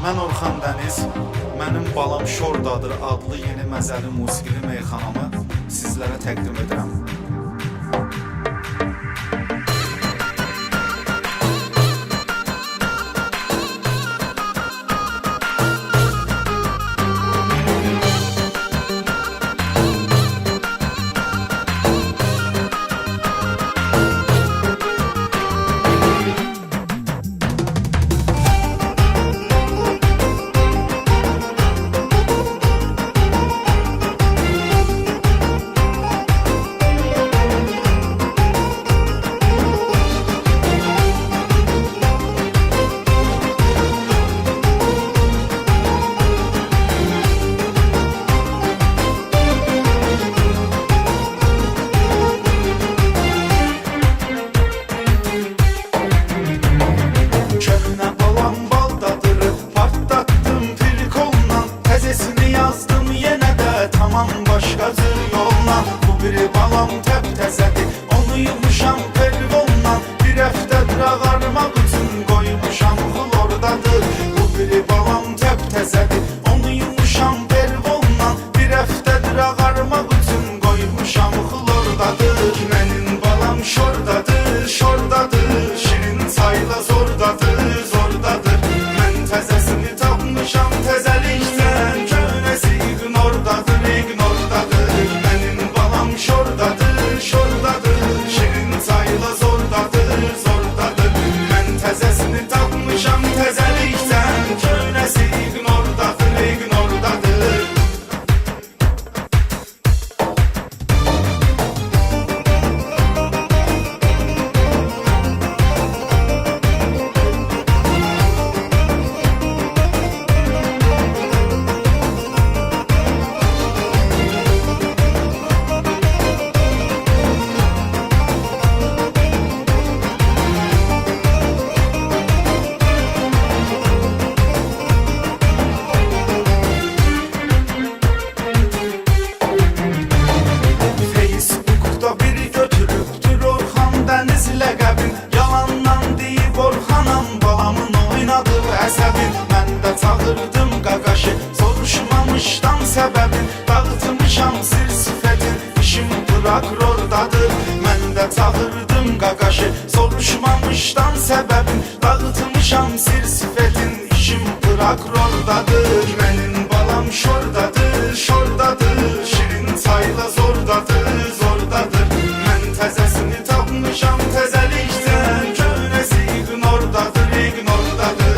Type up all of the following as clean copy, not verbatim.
Mən Orxan Dəniz, mənim balam Şordadır adlı yeni məzəli musiqili meyxanamı sizlərə təqdim edirəm. Başqadır yolla, bu biri balam təp-təzədir. Onu yumuşam pervonla, bir həftədir ağarmaq üçün qoymuşam xlordadır. Bu biri balam təp-təzədir. Onu yumuşam pervonla, bir həftədir ağarmaq üçün qoymuşam xlordadır. Mənim balam şordadır, şordadır. Şirin çayla zordadır, zordadır. Mən təzəsini tapmışam təzəlikdən, köhnəsi ignordadır, ignordadır. Mənim balam şordadır, şordadır. Şirin çayla zordadır, zordadır. Mən təzəsini tapmışam təzəlikdən, köhnəsi ignordadır, ignordadır. Mən də çağırdım qaqaşı, soruşmamışdan səbəbin. Dağıtmışam sir sifətin, işim prokurordadır. Mən də çağırdım qaqaşı, soruşmamışdan səbəbin. Dağıtmışam sir sifətin, işim prokurordadır. Mənim balam şordadır, şordadır. Şirin çayla zordadır, zordadır. Mən təzəsini tapmışam təzəlikdən, köhnəsi ignordadır, ignordadır.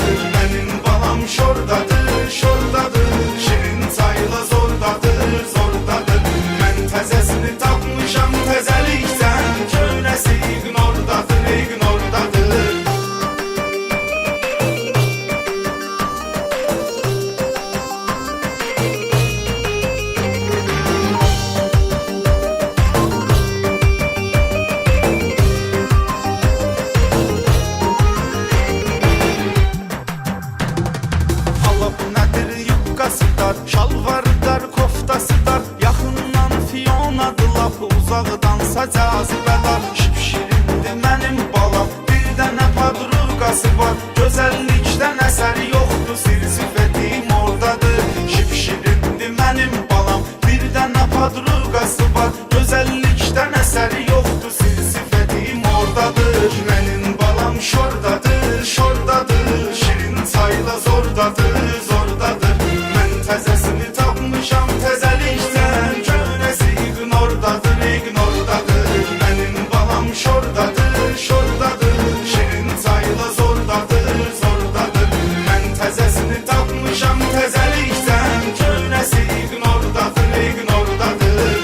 Şordadır, şordadır. Şirin çayla zordadır, zordadır. Mən təzəsini tapmışam təzəlikdən, köhnəsi ignordadır, ignordadır. Şalvarlar, koftası dar, yaxından Fionadır, lap uzaqdansa cazibədar. Şipşirindir mənim balam, bir dənə padruqası var. Gözəllikdən əsəri yoxdur, sir sifətim oradadır. Şipşirindir mənim balam, bir dənə padruqası var. Gözəllikdən əsəri yoxdur, sir sifətim oradadır. Mənim balam şordadır, şordadır. Şirin çayla zordadır, zordadır. Təzəsini tapmışam təzəlikdən, köhnəsi ignordadır, ignordadır. Mənim balam şordadır, şordadır. Şirin çayla zordadır, zordadır. Mən təzəsini tapmışam təzəlikdən, köhnəsi ignordadır, ignordadır.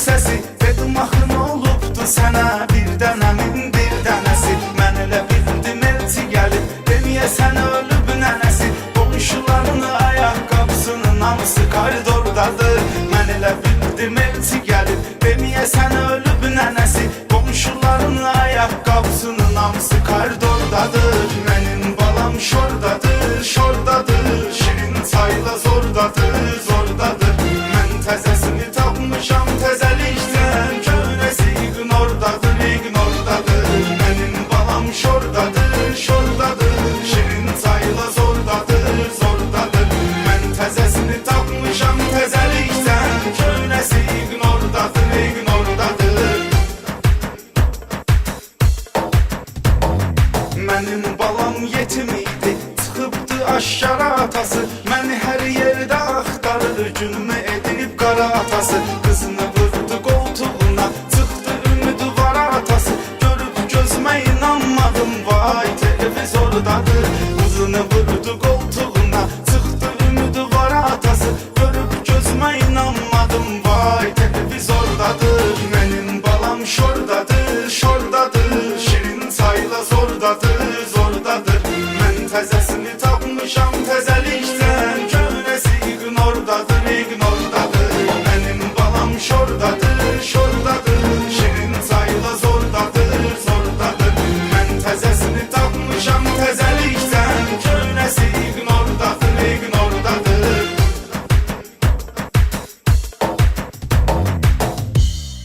səsi, dedim axı nə olubdu sənə bir dordadır. Mən elə bildim elçi gəlir, deməyəsən ölüb nənəsi. Qonşuların ayaqqabısının hamısı koridordadır. Mənim balam şordadır, şordadır. Şirin çayla zordadır, zordadır. Mən təzəsini tapmışam təzəlikdən, köhnəsi ignordadır, ignordadır. Mənim balam şordadır, şordadır. Şirin çayla zordadır, zordadır. Mən təzəsini tapmışam təzəlikdən, köhnəsi ignordadır, ignordadır. Mənim balam yetim idi, çıxıbdı aşkara atası. Məni hər yerdə axtarır, günümü edib qara atası. Qızını vurdu qoltuğuna, çıxdı ümidi var atası. Görüb gözümə inanmadım, vay televizordadır.